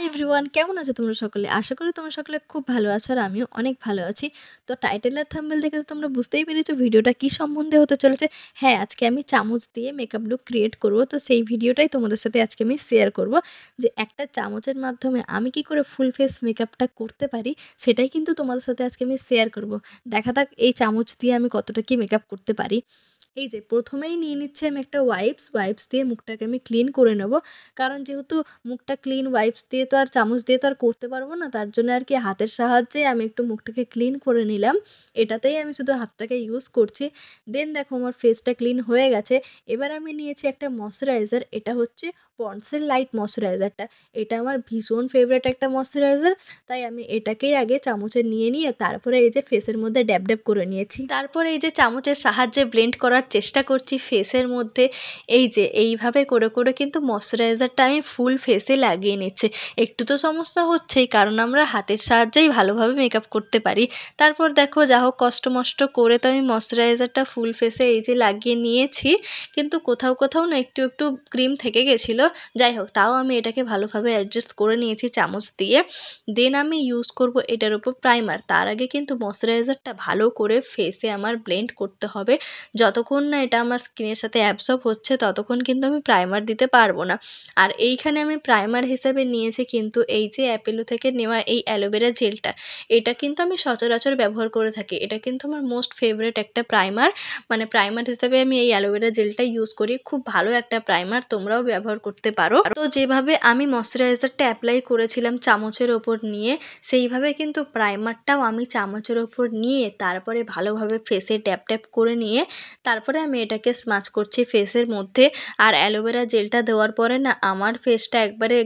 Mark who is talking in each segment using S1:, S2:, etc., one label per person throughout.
S1: Everyone, কেমন আছো তোমরা সকলে? আশা করি তোমরা সকলে খুব ভালো আছো আর আমিও অনেক ভালো আছি। তো টাইটেল আর থাম্বনেল দেখে তো তোমরা বুঝতেই পেরেছো ভিডিওটা কী সম্বন্ধে হতে চলেছে। হ্যাঁ, আজকে আমি চামচ দিয়ে মেকআপ লুক ক্রিয়েট করব। তো সেই ভিডিওটাই তোমাদের সাথে আজকে আমি শেয়ার করব যে একটা চামচের মাধ্যমে আমি কি করে ফুল ফেস মেকআপটা করতে পারি, সেটাই কিন্তু তোমাদের সাথে আজকে আমি শেয়ার করব। দেখা যাক এই চামচ দিয়ে আমি কতটা কি মেকআপ করতে পারি। এই যে প্রথমেই নিয়ে নিচ্ছি আমি একটা ওয়াইপস দিয়ে মুখটাকে আমি ক্লিন করে নেব। কারণ যেহেতু মুখটা ক্লিন ওয়াইপস দিয়ে তো আর চামচ দিয়ে তো আর করতে পারবো না, তার জন্য আর কি হাতের সাহায্যে আমি একটু মুখটাকে ক্লিন করে নিলাম। এটাতেই আমি শুধু হাতটাকে ইউজ করছি। দেন দেখো আমার ফেসটা ক্লিন হয়ে গেছে। এবার আমি নিয়েছি একটা ময়শ্চারাইজার, এটা হচ্ছে পন্ডসের লাইট ময়শ্চারাইজারটা। এটা আমার ভীষণ ফেভারিট একটা ময়শ্চারাইজার, তাই আমি এটাকেই আগে চামচে নিয়ে তারপরে এই যে ফেসের মধ্যে ড্যাব ড্যাব করে নিয়েছি। তারপরে এই যে চামচের সাহায্যে ব্লেন্ড করার চেষ্টা করছি ফেসের মধ্যে। এই যে এইভাবে করে করে কিন্তু ময়শ্চারাইজারটা আমি ফুল ফেসে লাগিয়ে নিচ্ছি। একটু তো সমস্যা হচ্ছেই, কারণ আমরা হাতের সাহায্যেই ভালোভাবে মেকআপ করতে পারি। তারপর দেখো যা হোক কষ্ট মষ্ট করে তো আমি ময়শ্চারাইজারটা ফুল ফেসে এই যে লাগিয়ে নিয়েছি, কিন্তু কোথাও কোথাও না একটু একটু ক্রিম থেকে গেছিলো। যাই হোক, তাও আমি এটাকে ভালোভাবে অ্যাডজাস্ট করে নিয়েছি চামচ দিয়ে। দেন আমি ইউজ করব এটার উপর প্রাইমার। তার আগে কিন্তু ময়শ্চারাইজারটা ভালো করে ফেসে আমার ব্লেন্ড করতে হবে। যতক্ষণ না এটা আমার স্কিনের সাথে অ্যাবসর্ব হচ্ছে ততক্ষণ কিন্তু আমি প্রাইমার দিতে পারবো না। আর এইখানে আমি প্রাইমার হিসেবে নিয়েছি কিন্তু এই যে অ্যাপেলো থেকে নেওয়া এই অ্যালোভেরা জেলটা। এটা কিন্তু আমি সচরাচর ব্যবহার করে থাকি। এটা কিন্তু আমার মোস্ট ফেভারিট একটা প্রাইমার। মানে প্রাইমার হিসেবে আমি এই অ্যালোভেরা জেলটা ইউজ করি। খুব ভালো একটা প্রাইমার, তোমরাও ব্যবহার করতে পারো। তো যেভাবে আমি ময়শ্চারাইজারটা অ্যাপ্লাই করেছিলাম চামচের ওপর নিয়ে, সেইভাবে কিন্তু প্রাইমারটাও আমি চামচের ওপর নিয়ে তারপরে ভালোভাবে ফেসে ট্যাপ ট্যাপ করে নিয়ে তারপরে আমি এটাকে স্মাচ করছি ফেসের মধ্যে। আর অ্যালোভেরা জেলটা দেওয়ার পরে না আমার ফেসটা একবারে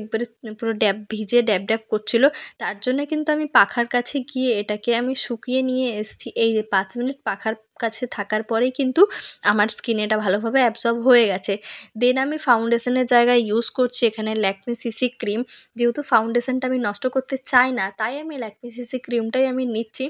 S1: পুরো ভিজে ড্যাব ড্যাব করছিল। তার জন্য কিন্তু আমি পাখার কাছে গিয়ে এটাকে আমি শুকিয়ে নিয়ে এসেছি। এই 5 মিনিট পাখার কাছে থাকার পরেই কিন্তু আমার স্কিনে এটা ভালোভাবে অ্যাবসর্ব হয়ে গেছে। দেন আমি ফাউন্ডেশনের জায়গায় ইউজ করছি এখানে ল্যাকমি সিসি ক্রিম। যেহেতু ফাউন্ডেশনটা আমি নষ্ট করতে চাই না, তাই আমি ল্যাকমি সিসি ক্রিমটাই আমি নিচ্ছি।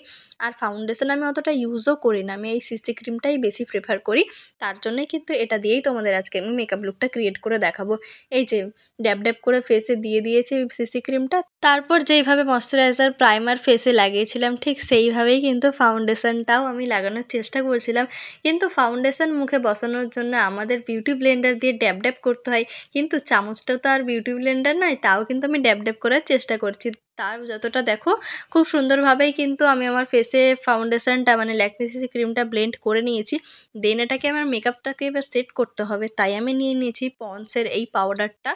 S1: আর ফাউন্ডেশন আমি অতটা ইউজও করি না, আমি এই সিসি ক্রিমটাই বেশি প্রেফার করি। তার জন্যই কিন্তু এটা দিয়েই তোমাদের আজকে আমি মেকআপ লুকটা ক্রিয়েট করে দেখাবো। এই যে ড্যাব ড্যাব করে ফেসে দিয়ে দিয়েছি সিসি ক্রিমটা। তারপর যেইভাবে ময়শ্চারাইজার প্রাইমার ফেসে লাগিয়েছিলাম ঠিক সেইভাবেই কিন্তু ফাউন্ডেশনটাও আমি লাগানোর চেষ্টা করেছিলাম। কিন্তু ফাউন্ডেশন মুখে বসানোর জন্য আমাদের বিউটি ব্লেন্ডার দিয়ে ড্যাব ড্যাব করতে হয়, কিন্তু চামচটাও তো আর বিউটি ব্লেন্ডার নয়, তাও কিন্তু আমি ড্যাব ড্যাব করার চেষ্টা করছি। তার যতটা দেখো খুব সুন্দরভাবেই কিন্তু আমি আমার ফেসে ফাউন্ডেশনটা মানে ল্যাকমি সিসি ক্রিমটা ব্লেন্ড করে নিয়েছি। দেন এটাকে আমার মেকআপটাকে এবার সেট করতে হবে, তাই আমি নিয়ে নিয়েছি পন্ডসের এই পাউডারটা।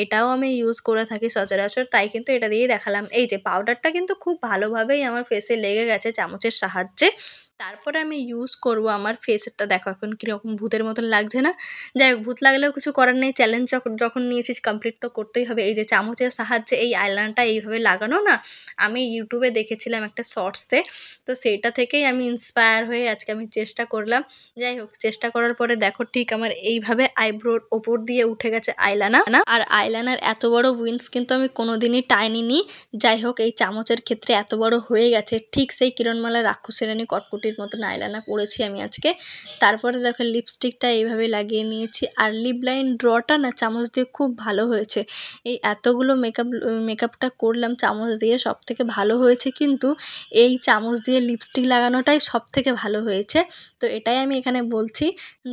S1: এটাও আমি ইউজ করে থাকি সচরাচর, তাই কিন্তু এটা দিয়েই দেখালাম। এই যে পাউডারটা কিন্তু খুব ভালোভাবেই আমার ফেসে লেগে গেছে চামচের সাহায্যে। তারপরে আমি ইউজ করব আমার ফেসটা। দেখো এখন কীরকম ভূতের মতন লাগছে না? যাই হোক, ভূত লাগলেও কিছু করার নেই, চ্যালেঞ্জ যখন নিয়েছিস কমপ্লিট তো করতেই হবে। এই যে চামচের সাহায্যে এই আইলাইনারটা এইভাবে লাগানো না, আমি ইউটিউবে দেখেছিলাম একটা শর্টসে, তো সেইটা থেকেই আমি ইন্সপায়ার হয়ে আজকে আমি চেষ্টা করলাম। যাই হোক, চেষ্টা করার পরে দেখো ঠিক আমার এইভাবে আইব্রোর ওপর দিয়ে উঠে গেছে আইলানা। আর আইলানার এত বড় উইংস কিন্তু আমি কোনোদিনই টাইনিনি। যাই হোক, এই চামচের ক্ষেত্রে এত বড় হয়ে গেছে। ঠিক সেই কিরণমালা রাক্ষসী রানী কটকটির মতন আইলানা পরেছি আমি আজকে। তারপরে দেখো লিপস্টিকটা এইভাবে লাগিয়ে নিয়েছি। আর লিপ লাইন ড্রটা না চামচ দিয়ে খুব ভালো হয়েছে। এই এতগুলো মেকআপটা করলাম চামচ দিয়ে, সবথেকে ভালো হয়েছে কিন্তু এই চামচ দিয়ে লিপস্টিক লাগানোটাই সবথেকে ভালো হয়েছে। তো এটাই আমি এখানে বলছি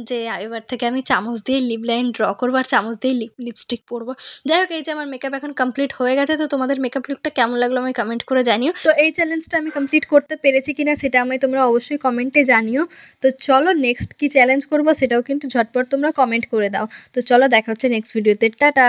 S1: যে এবার থেকে আমি চামচ দিয়ে লিপ লাইন ড্র করবো আর চামচ দিয়ে লিপস্টিক পরবো। যাই হোক, এই যে আমার মেকআপ এখন কমপ্লিট হয়ে গেছে। তো তোমাদের মেকআপ লুকটা কেমন লাগলো আমি কমেন্ট করে জানিও। তো এই চ্যালেঞ্জটা আমি কমপ্লিট করতে পেরেছি কিনা সেটা আমি তোমরা অবশ্যই কমেন্টে জানিও। তো চলো নেক্সট কি চ্যালেঞ্জ করবো সেটাও কিন্তু ঝটপট তোমরা কমেন্ট করে দাও। তো চলো দেখা হচ্ছে নেক্সট ভিডিওতে। টাটা।